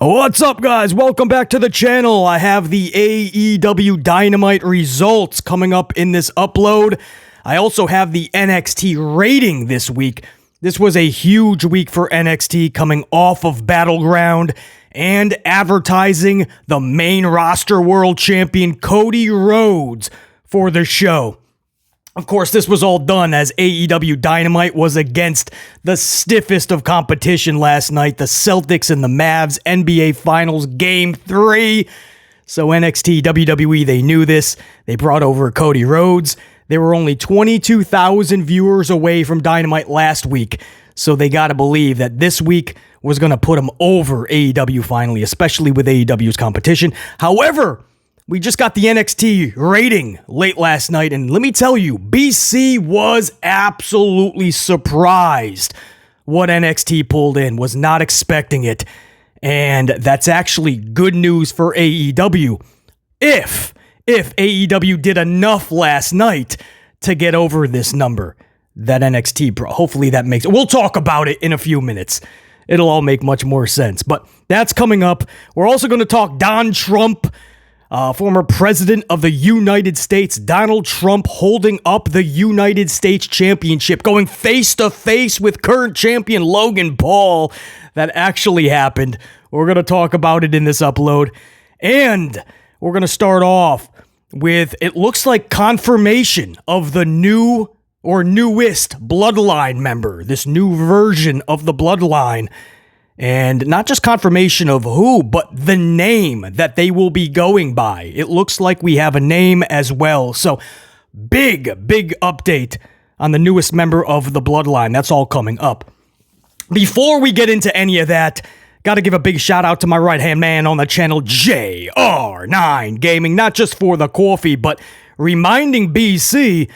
What's up, guys? Welcome back to the channel. I have the AEW Dynamite Results coming up in this upload. I also have the NXT rating this week. This was a huge week for NXT, coming off of Battleground and advertising the main roster world champion Cody Rhodes for the show. Of course, this was all done as AEW Dynamite was against the stiffest of competition last night, the Celtics and the Mavs NBA Finals Game 3. So NXT, WWE, they knew this. They brought over Cody Rhodes. They were only 22,000 viewers away from Dynamite last week, so they got to believe that this week was going to put them over AEW finally, especially with AEW's competition. However, we just got the NXT rating late last night, and let me tell you, BC was absolutely surprised what NXT pulled in, was not expecting it, and that's actually good news for AEW. If AEW did enough last night to get over this number that NXT brought. Hopefully that makes it. We'll talk about it in a few minutes. It'll all make much more sense, but that's coming up. We're also going to talk Don Trump, former president of the United States, Donald Trump holding up the United States Championship, going face-to-face with current champion Logan Paul. That actually happened. We're going to talk about it in this upload. And we're going to start off with, it looks like, confirmation of the new or newest Bloodline member, this new version of the Bloodline. And not just confirmation of who, but the name that they will be going by. It looks like we have a name as well. So big update on the newest member of the Bloodline. That's all coming up. Before we get into any of that, got to give a big shout out to my right-hand man on the channel, JR9 Gaming. Not just for the coffee, but reminding BC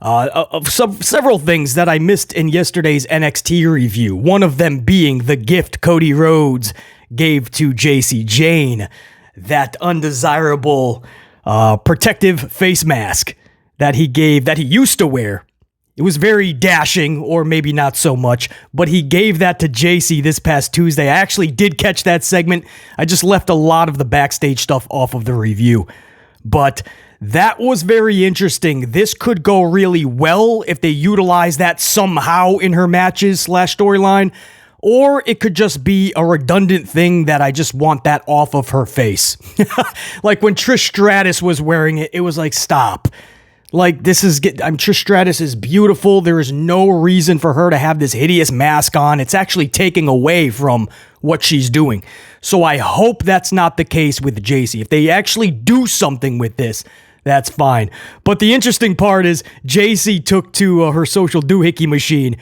of several things that I missed in yesterday's NXT review. One of them being the gift Cody Rhodes gave to JC Jane, that undesirable protective face mask that he used to wear. It was very dashing, or maybe not so much, but he gave that to JC this past Tuesday. I actually did catch that segment. I just left a lot of the backstage stuff off of the review, but that was very interesting. This could go really well if they utilize that somehow in her matches / storyline, or it could just be a redundant thing that I just want that off of her face. Like when Trish Stratus was wearing it, it was like, stop. Like, Trish Stratus is beautiful. There is no reason for her to have this hideous mask on. It's actually taking away from what she's doing. So I hope that's not the case with JC. If they actually do something with this, that's fine. But the interesting part is JC took to her social doohickey machine,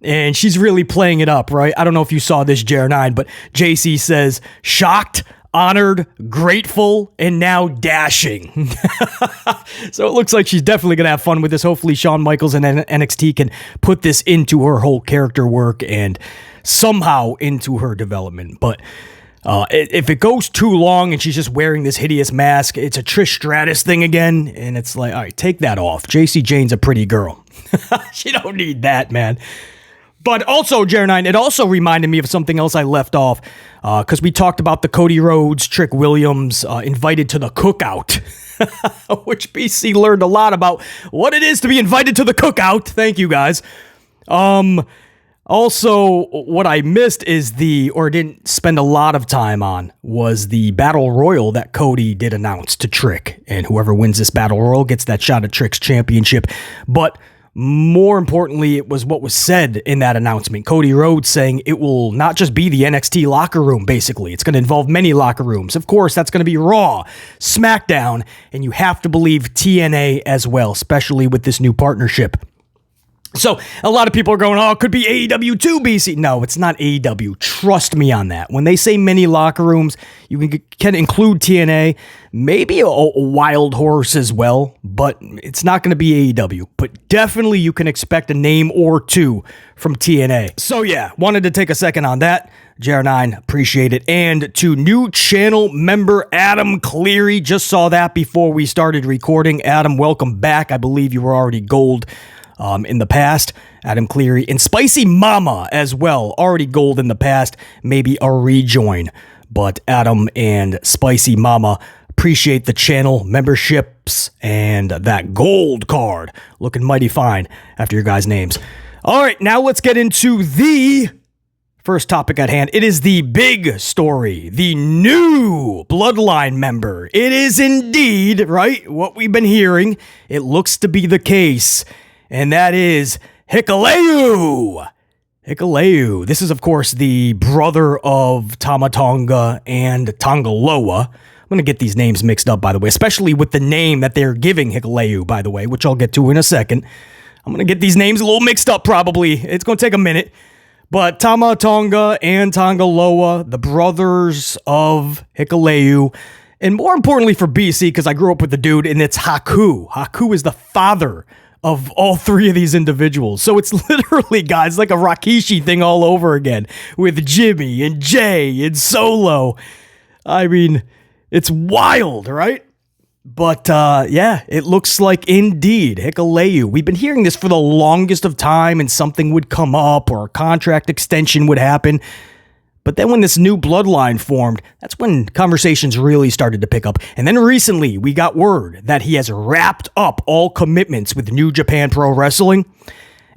and she's really playing it up, right? I don't know if you saw this, JR9, but JC says, shocked, honored, grateful, and now dashing. So it looks like she's definitely going to have fun with this. Hopefully Shawn Michaels and NXT can put this into her whole character work and somehow into her development. But if it goes too long and she's just wearing this hideous mask, it's a Trish Stratus thing again, and it's like, all right, take that off. JC Jane's a pretty girl. She don't need that, man. But also, JR9, it also reminded me of something else I left off, because we talked about the Cody Rhodes, Trick Williams invited to the cookout, which BC learned a lot about what it is to be invited to the cookout. Thank you, guys. Also, what I missed is didn't spend a lot of time on, was the Battle Royal that Cody did announce to Trick. And whoever wins this Battle Royal gets that shot at Trick's championship. But more importantly, it was what was said in that announcement. Cody Rhodes saying it will not just be the NXT locker room, basically. It's going to involve many locker rooms. Of course, that's going to be Raw, SmackDown, and you have to believe TNA as well, especially with this new partnership. So a lot of people are going, oh, it could be AEW too, BC. No, it's not AEW. Trust me on that. When they say many locker rooms, you can include TNA, maybe a Wild Horse as well, but it's not going to be AEW. But definitely you can expect a name or two from TNA. So yeah, wanted to take a second on that. JR9, appreciate it. And to new channel member Adam Cleary, just saw that before we started recording. Adam, welcome back. I believe you were already gold in the past. Adam Cleary and Spicy Mama as well. Already gold in the past. Maybe a rejoin. But Adam and Spicy Mama, appreciate the channel memberships and that gold card. Looking mighty fine after your guys' names. All right, now let's get into the first topic at hand. It is the big story, the new Bloodline member. It is indeed, right, what we've been hearing. It looks to be the case, and that is Hikuleo. Hikuleo. This is, of course, the brother of Tama Tonga and Tonga Loa. I'm going to get these names mixed up, by the way, especially with the name that they're giving Hikuleo, by the way, which I'll get to in a second. I'm going to get these names a little mixed up, probably. It's going to take a minute. But Tama Tonga and Tonga Loa, the brothers of Hikuleo, and more importantly for BC, because I grew up with the dude, and it's Haku. Haku is the father of all three of these individuals. So it's literally, guys, like a Rikishi thing all over again with Jimmy and Jay and Solo. I mean, it's wild, right? But, yeah, it looks like indeed Hikuleo. We've been hearing this for the longest of time, and something would come up or a contract extension would happen. But then when this new bloodline formed, that's when conversations really started to pick up. And then recently, we got word that he has wrapped up all commitments with New Japan Pro Wrestling.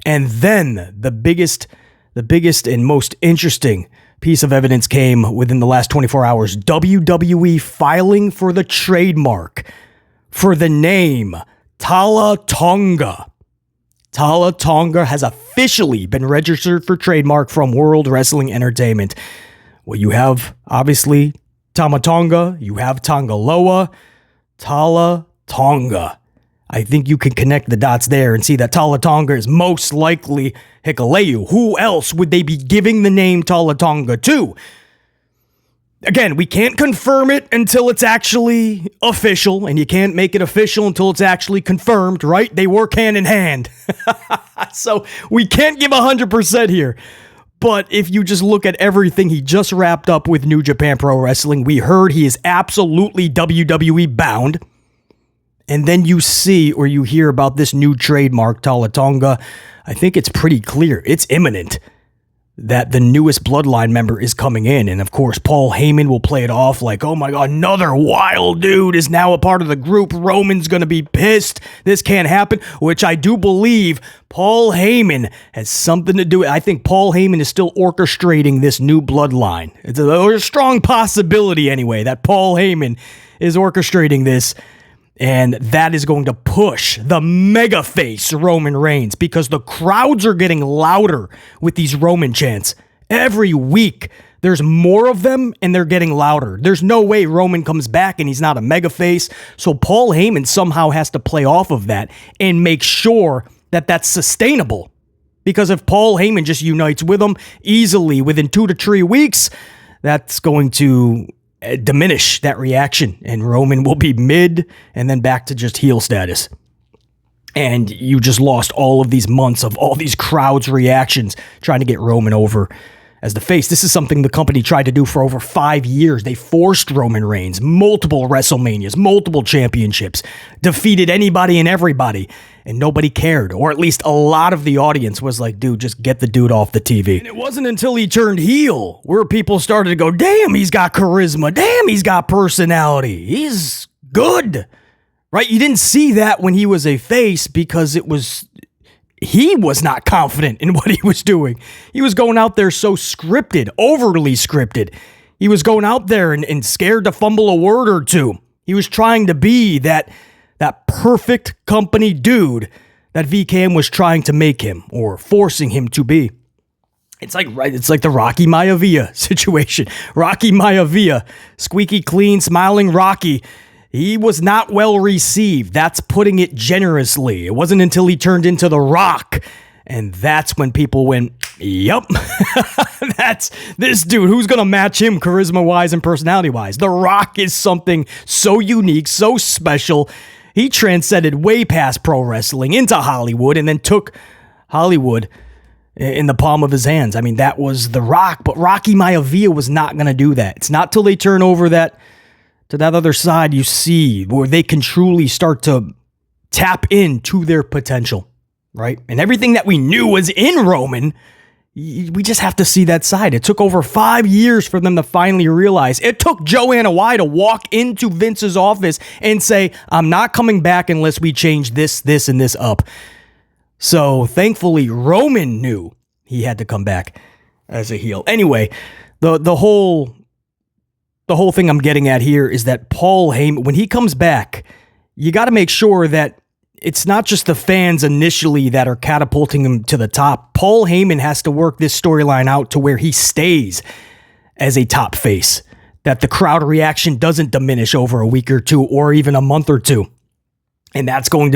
And then the biggest and most interesting piece of evidence came within the last 24 hours. WWE filing for the trademark for the name Tala Tonga. Tala Tonga has officially been registered for trademark from World Wrestling Entertainment. Well, you have, obviously, Tama Tonga, you have Tonga Loa, Tala Tonga. I think you can connect the dots there and see that Tala Tonga is most likely Hikuleo. Who else would they be giving the name Tala Tonga to? Again, we can't confirm it until it's actually official, and you can't make it official until it's actually confirmed, right? They work hand in hand. So we can't give 100% here. But if you just look at everything he just wrapped up with New Japan Pro Wrestling, we heard he is absolutely WWE bound. And then you see or you hear about this new trademark, Tala Tonga. I think it's pretty clear. It's imminent that the newest Bloodline member is coming in. And of course, Paul Heyman will play it off like, oh my God, another wild dude is now a part of the group. Roman's going to be pissed. This can't happen, which I do believe Paul Heyman has something to do with. I think Paul Heyman is still orchestrating this new Bloodline. It's a strong possibility anyway that Paul Heyman is orchestrating this. And that is going to push the mega face Roman Reigns because the crowds are getting louder with these Roman chants. Every week, there's more of them and they're getting louder. There's no way Roman comes back and he's not a mega face. So Paul Heyman somehow has to play off of that and make sure that that's sustainable. Because if Paul Heyman just unites with them easily within 2 to 3 weeks, that's going to diminish that reaction, and Roman will be mid and then back to just heel status. And you just lost all of these months of all these crowds' reactions trying to get Roman over as the face. This is something the company tried to do for over 5 years. They forced Roman Reigns, multiple WrestleManias, multiple championships, defeated anybody and everybody, and nobody cared. Or at least a lot of the audience was like, dude, just get the dude off the TV. And it wasn't until he turned heel where people started to go, damn, he's got charisma. Damn, he's got personality. He's good. Right? You didn't see that when he was a face because he was not confident in what he was doing. He was going out there so scripted, overly scripted. He was going out there and scared to fumble a word or two. He was trying to be that perfect company dude that VKM was trying to make him or forcing him to be. It's like the Rocky Maivia situation. Rocky Maivia, squeaky clean, smiling Rocky. He was not well received. That's putting it generously. It wasn't until he turned into The Rock. And that's when people went, yup, that's this dude. Who's going to match him charisma-wise and personality-wise? The Rock is something so unique, so special. He transcended way past pro wrestling into Hollywood and then took Hollywood in the palm of his hands. I mean, that was The Rock. But Rocky Maivia was not going to do that. It's not till they turn over to that other side you see where they can truly start to tap into their potential. right? And everything that we knew was in Roman, we just have to see that side. It took over 5 years for them to finally realize. It took Joanna Wai to walk into Vince's office and say, I'm not coming back unless we change this, and this up. So thankfully, Roman knew he had to come back as a heel. Anyway, the whole thing I'm getting at here is that Paul Heyman, when he comes back, you got to make sure that it's not just the fans initially that are catapulting him to the top. Paul Heyman has to work this storyline out to where he stays as a top face, that the crowd reaction doesn't diminish over a week or two or even a month or two. And that's Paul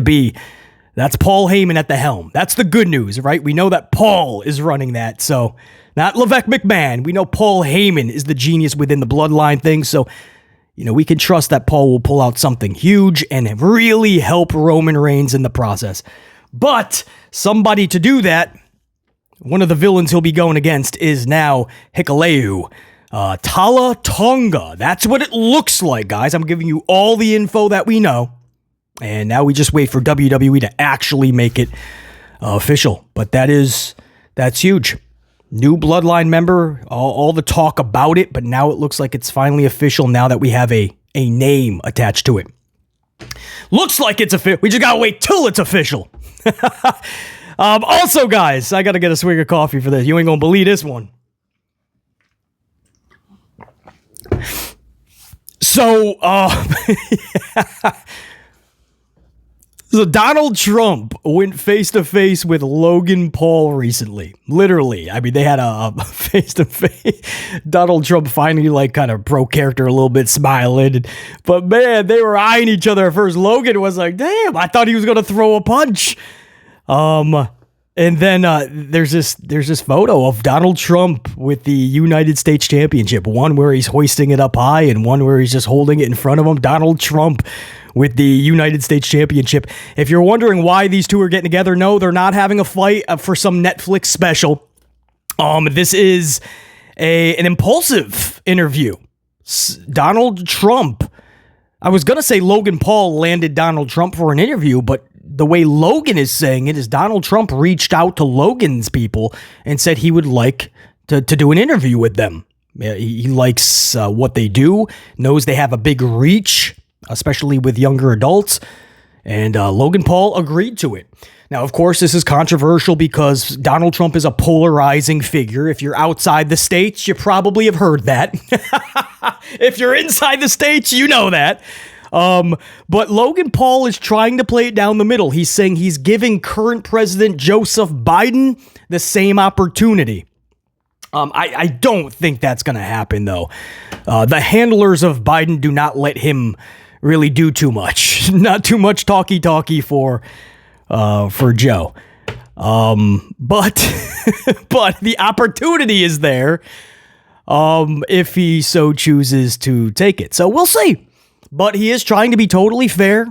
Heyman at the helm. That's the good news, right? We know that Paul is running that. So not Levesque McMahon. We know Paul Heyman is the genius within the Bloodline thing. So, we can trust that Paul will pull out something huge and really help Roman Reigns in the process. But somebody to do that, one of the villains he'll be going against is now Hikuleo. Tala Tonga. That's what it looks like, guys. I'm giving you all the info that we know. And now we just wait for WWE to actually make it official. But that's huge. New Bloodline member, all the talk about it, but now it looks like it's finally official now that we have a name attached to it. Looks like it's official. We just gotta wait till it's official. Also, guys, I gotta get a swig of coffee for this. You ain't gonna believe this one. So, So Donald Trump went face-to-face with Logan Paul recently. Literally. I mean, they had a face-to-face. Donald Trump finally, kind of broke character a little bit, smiling. But, man, they were eyeing each other at first. Logan was like, damn, I thought he was going to throw a punch. And then there's this photo of Donald Trump with the United States Championship. One where he's hoisting it up high and one where he's just holding it in front of him. Donald Trump with the United States Championship. If you're wondering why these two are getting together, no, they're not having a fight for some Netflix special. This is an impulsive interview. Donald Trump, I was going to say Logan Paul landed Donald Trump for an interview, but the way Logan is saying it is Donald Trump reached out to Logan's people and said he would like to do an interview with them. He likes what they do, knows they have a big reach, especially with younger adults, and Logan Paul agreed to it. Now, of course, this is controversial because Donald Trump is a polarizing figure. If you're outside the States, you probably have heard that. If you're inside the States, you know that. But Logan Paul is trying to play it down the middle. He's saying he's giving current President Joseph Biden the same opportunity. I don't think that's going to happen, though. The handlers of Biden do not let him really do too much. Not too much talky for Joe. But the opportunity is there if he so chooses to take it. So we'll see. But he is trying to be totally fair.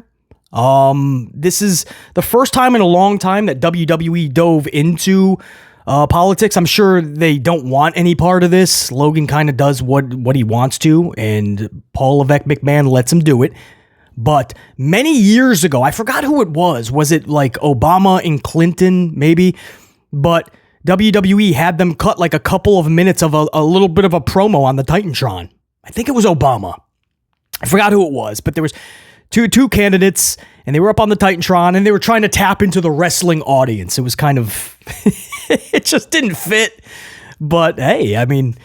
This is the first time in a long time that WWE dove into politics. I'm sure they don't want any part of this. Logan kind of does what he wants to, and Paul Levesque McMahon lets him do it. But many years ago, I forgot who it was. Was it like Obama and Clinton, maybe? But WWE had them cut like a couple of minutes of a little bit of a promo on the Titantron. I think it was Obama. I forgot who it was, but there was two candidates, and they were up on the Titantron, and they were trying to tap into the wrestling audience. It was kind of, it just didn't fit. But hey, I mean,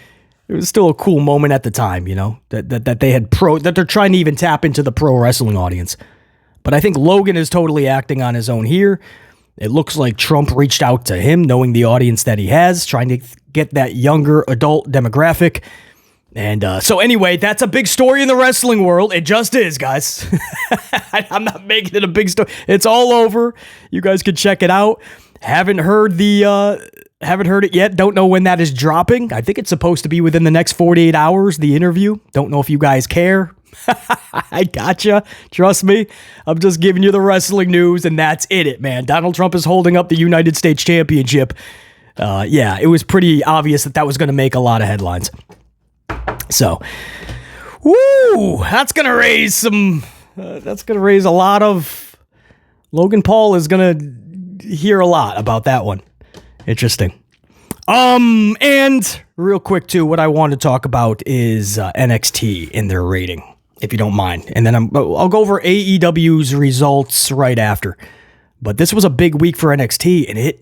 it was still a cool moment at the time, that they had that they're trying to even tap into the pro wrestling audience. But I think Logan is totally acting on his own here. It looks like Trump reached out to him, knowing the audience that he has, trying to get that younger adult demographic. And so anyway, that's a big story in the wrestling world. It just is, guys. I'm not making it a big story. It's all over. You guys can check it out. Haven't heard it yet. Don't know when that is dropping. I think it's supposed to be within the next 48 hours, the interview. Don't know if you guys care. I gotcha. Trust me. I'm just giving you the wrestling news, and that's it, man. Donald Trump is holding up the United States Championship. Yeah, it was pretty obvious that was going to make a lot of headlines. So, woo, that's going to raise a lot of, Logan Paul is going to hear a lot about that one. Interesting. And real quick too, what I want to talk about is NXT in their rating, if you don't mind. And then I'll go over AEW's results right after. But this was a big week for NXT, and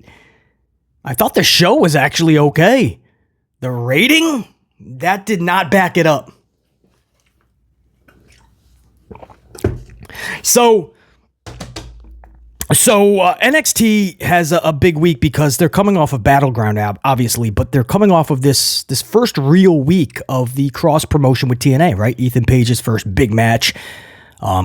I thought the show was actually okay. The rating, that did not back it up. So NXT has a big week because they're coming off of Battleground, obviously, but they're coming off of this first real week of the cross promotion with TNA, right? Ethan Page's first big match.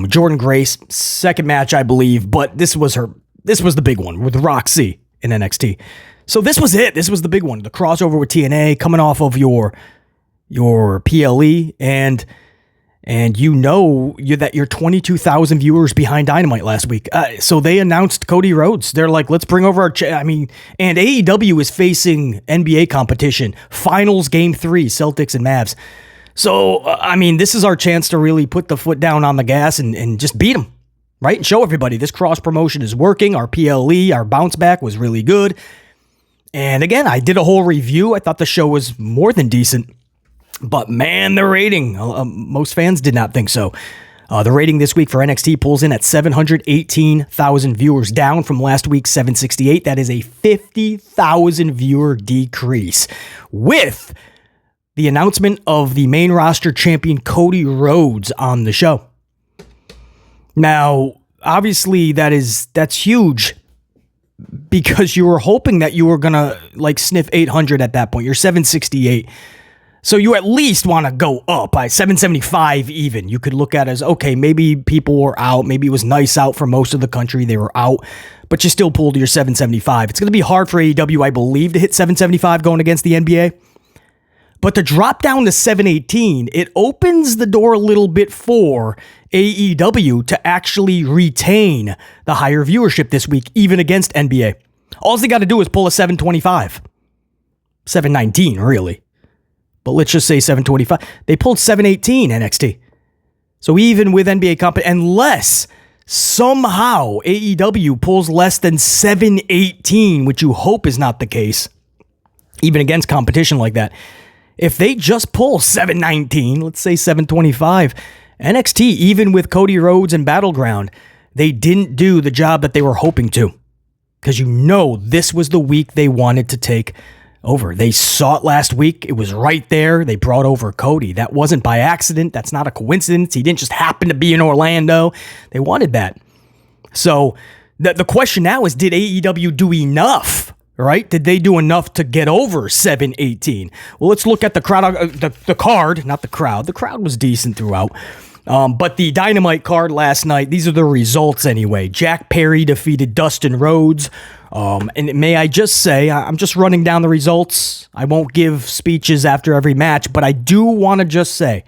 Jordan Grace, second match, I believe, but this was the big one with Roxy in NXT. So this was it. This was the big one. The crossover with TNA, coming off of your PLE, and you know that you're 22,000 viewers behind Dynamite last week. So they announced Cody Rhodes. They're like, let's bring over and AEW is facing NBA competition. Finals Game 3, Celtics and Mavs. So, this is our chance to really put the foot down on the gas and just beat them, right? And show everybody this cross promotion is working. Our PLE, our bounce back was really good. And again, I did a whole review. I thought the show was more than decent. But man, the rating, most fans did not think so. The rating this week for NXT pulls in at 718,000 viewers, down from last week's 768. That is a 50,000 viewer decrease, with the announcement of the main roster champion Cody Rhodes on the show. Now, obviously, that's huge, because you were hoping that you were gonna sniff 800 at that point. You're 768. So you at least want to go up by 775 even. You could look at it as, okay, maybe people were out. Maybe it was nice out for most of the country. They were out, but you still pulled your 775. It's going to be hard for AEW, I believe, to hit 775 going against the NBA. But to drop down to 718, it opens the door a little bit for AEW to actually retain the higher viewership this week, even against NBA. All they got to do is pull a 725. 719, really. But let's just say 725. They pulled 718 NXT. So even with NBA unless somehow AEW pulls less than 718, which you hope is not the case, even against competition like that, if they just pull 719, let's say 725, NXT, even with Cody Rhodes and Battleground, they didn't do the job that they were hoping to. Because this was the week they wanted to take over. They saw it last week. It was right there. They brought over Cody. That wasn't by accident. That's not a coincidence. He didn't just happen to be in Orlando. They wanted that. So the question now is, did AEW do enough? Right? Did they do enough to get over 718? Well, let's look at the crowd, the card, not the crowd. The crowd was decent throughout. But the Dynamite card last night, these are the results anyway. Jack Perry defeated Dustin Rhodes. And may I just say, I'm just running down the results. I won't give speeches after every match, but I do want to just say,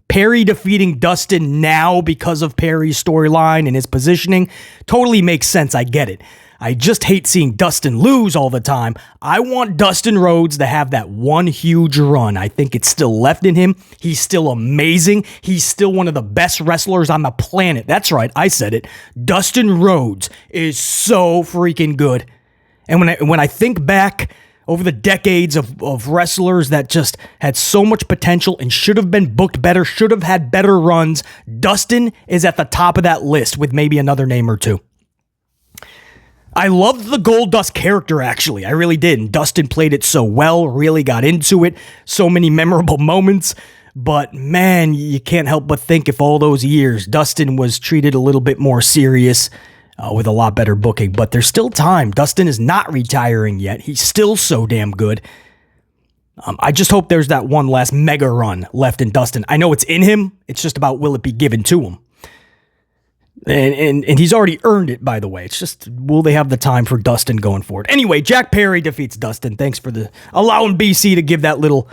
Perry defeating Dustin now because of Perry's storyline and his positioning totally makes sense. I get it. I just hate seeing Dustin lose all the time. I want Dustin Rhodes to have that one huge run. I think it's still left in him. He's still amazing. He's still one of the best wrestlers on the planet. That's right, I said it. Dustin Rhodes is so freaking good. And when I think back over the decades of wrestlers that just had so much potential and should have been booked better, should have had better runs, Dustin is at the top of that list with maybe another name or two. I loved the Goldust character, actually. I really did. And Dustin played it so well, really got into it. So many memorable moments. But man, you can't help but think if all those years Dustin was treated a little bit more serious with a lot better booking. But there's still time. Dustin is not retiring yet. He's still so damn good. I just hope there's that one last mega run left in Dustin. I know it's in him. It's just about, will it be given to him? And he's already earned it, by the way. It's just, will they have the time for Dustin going forward? Anyway, Jack Perry defeats Dustin. Thanks for allowing BC to give that little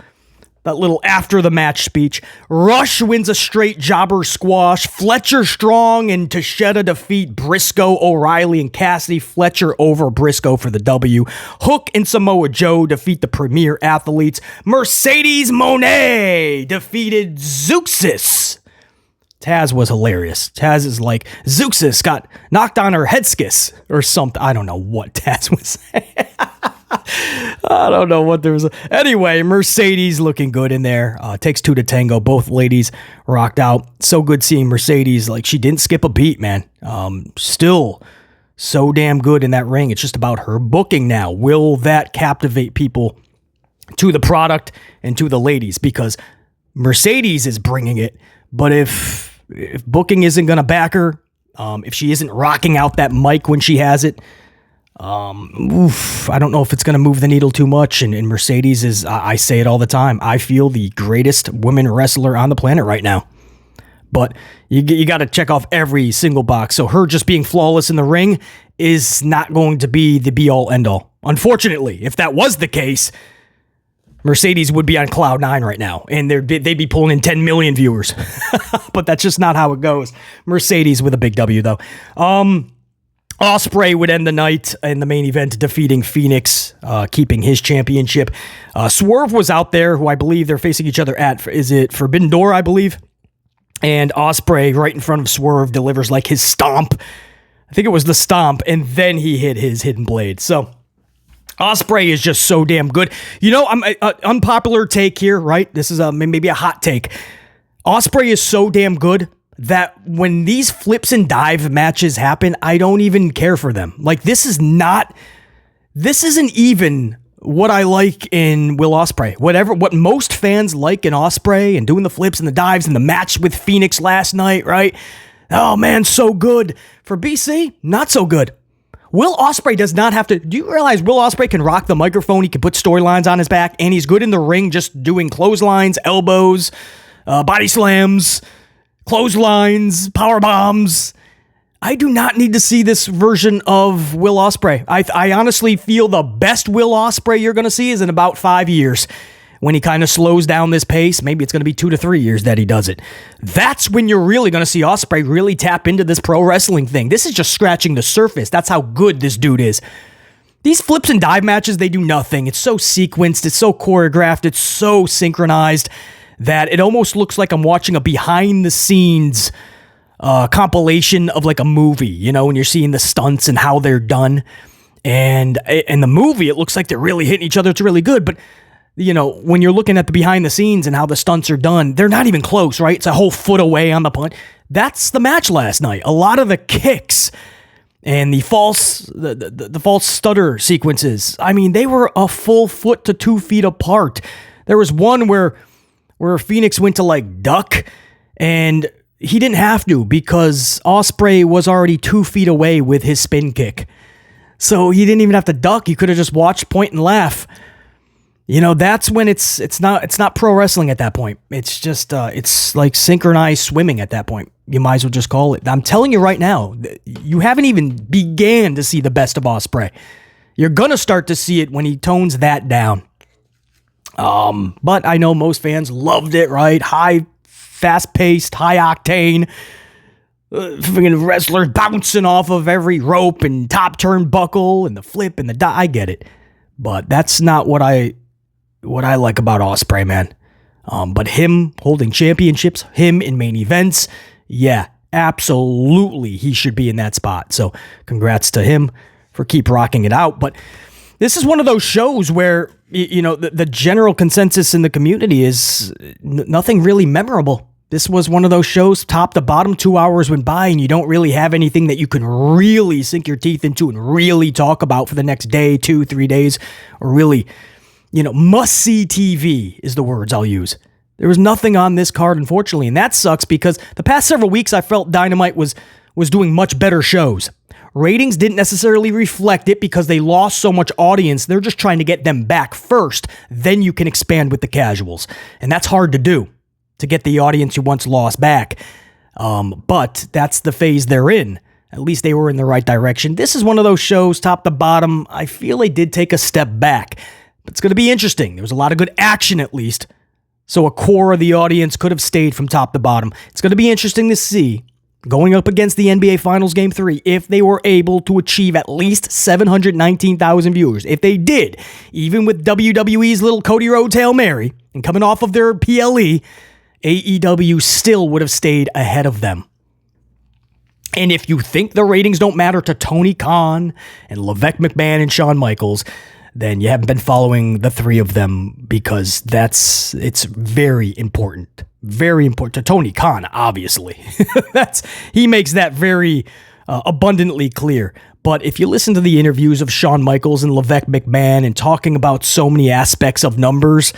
after the match speech. Rush wins a straight jobber squash. Fletcher Strong and Tashetta defeat Briscoe, O'Reilly, and Cassidy. Fletcher over Briscoe for the W. Hook and Samoa Joe defeat the Premier Athletes. Mercedes Moné defeated Zeuxis Taz was hilarious. Taz is like, Zeuxis got knocked on her headskis or something. I don't know what Taz was saying. I don't know what there was. Anyway, Mercedes looking good in there. Takes two to tango. Both ladies rocked out. So good seeing Mercedes. Like, she didn't skip a beat, man. Still so damn good in that ring. It's just about her booking now. Will that captivate people to the product and to the ladies? Because Mercedes is bringing it. But if booking isn't going to back her, if she isn't rocking out that mic when she has it, I don't know if it's going to move the needle too much. And Mercedes is, I say it all the time, I feel the greatest women wrestler on the planet right now. But you got to check off every single box. So her just being flawless in the ring is not going to be the be-all, end-all. Unfortunately, if that was the case, Mercedes would be on cloud nine right now, and they'd be pulling in 10 million viewers. But that's just not how it goes. Mercedes with a big W, though. Ospreay would end the night in the main event, defeating Phoenix, keeping his championship. Swerve was out there, who I believe they're facing each other at, is it Forbidden Door, I believe? And Ospreay, right in front of Swerve, delivers like his stomp. I think it was the stomp, and then he hit his hidden blade. So Ospreay is just so damn good. You know, I'm unpopular take here, right? This is maybe a hot take. Ospreay is so damn good that when these flips and dive matches happen, I don't even care for them. Like, this isn't even what I like in Will Ospreay. What most fans like in Ospreay and doing the flips and the dives and the match with Phoenix last night, right? Oh man, so good. For BC, not so good. Will Ospreay does not have to. Do you realize Will Ospreay can rock the microphone? He can put storylines on his back, and he's good in the ring just doing clotheslines, elbows, body slams, clotheslines, power bombs. I do not need to see this version of Will Ospreay. I honestly feel the best Will Ospreay you're going to see is in about 5 years, when he kind of slows down this pace. Maybe it's going to be 2 to 3 years that he does it. That's when you're really going to see Ospreay really tap into this pro wrestling thing. This is just scratching the surface. That's how good this dude is. These flips and dive matches, they do nothing. It's so sequenced. It's so choreographed. It's so synchronized that it almost looks like I'm watching a behind the scenes compilation of like a movie, you know, when you're seeing the stunts and how they're done. And in the movie, it looks like they're really hitting each other. It's really good. But you know, when you're looking at the behind the scenes and how the stunts are done, they're not even close, right? It's a whole foot away on the punt. That's the match last night. A lot of the kicks and the false stutter sequences, I mean, they were a full foot to 2 feet apart. There was one where Phoenix went to like duck, and he didn't have to because Ospreay was already 2 feet away with his spin kick. So he didn't even have to duck. He could have just watched, point, and laugh. You know, that's when it's not pro wrestling at that point. It's just it's like synchronized swimming at that point. You might as well just call it. I'm telling you right now, you haven't even began to see the best of Ospreay. You're gonna start to see it when he tones that down. But I know most fans loved it, right? High, fast-paced, high octane. Freaking wrestlers bouncing off of every rope and top turnbuckle and the flip and the die. I get it, but that's not what I like about Ospreay, man. But him holding championships, him in main events, yeah, absolutely, he should be in that spot. So congrats to him for keep rocking it out. But this is one of those shows where, you know, the general consensus in the community is nothing really memorable. This was one of those shows, top to bottom, 2 hours went by, and you don't really have anything that you can really sink your teeth into and really talk about for the next day, 2, 3 days, or really, you know, must-see TV is the words I'll use. There was nothing on this card, unfortunately, and that sucks because the past several weeks I felt Dynamite was doing much better shows. Ratings didn't necessarily reflect it because they lost so much audience. They're just trying to get them back first. Then you can expand with the casuals, and that's hard to do, to get the audience you once lost back. But that's the phase they're in. At least they were in the right direction. This is one of those shows, top to bottom, I feel they did take a step back. But it's going to be interesting. There was a lot of good action, at least. So a core of the audience could have stayed from top to bottom. It's going to be interesting to see, going up against the NBA Finals Game 3, if they were able to achieve at least 719,000 viewers. If they did, even with WWE's little Cody Rhodes Hail Mary, and coming off of their PLE, AEW still would have stayed ahead of them. And if you think the ratings don't matter to Tony Khan and Levesque McMahon and Shawn Michaels, then you haven't been following the three of them, because it's very important. Very important to Tony Khan, obviously. He makes that very abundantly clear. But if you listen to the interviews of Shawn Michaels and Levesque McMahon and talking about so many aspects of numbers,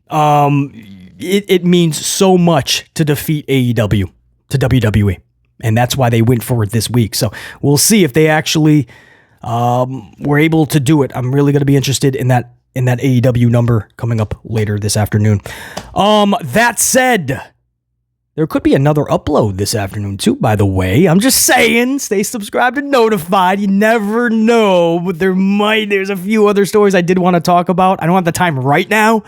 it means so much to defeat AEW, to WWE. And that's why they went for it this week. So we'll see if they actually were able to do it. I'm really going to be interested in that AEW number coming up later this afternoon. That said, there could be another upload this afternoon too, by the way. I'm just saying, stay subscribed and notified. You never know, but there's a few other stories I did want to talk about. I don't have the time right now,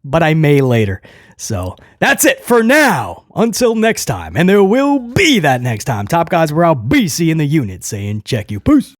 but I may later. So that's it for now. Until next time. And there will be that next time. Top guys, we're out. BC in the unit saying check you. Peace.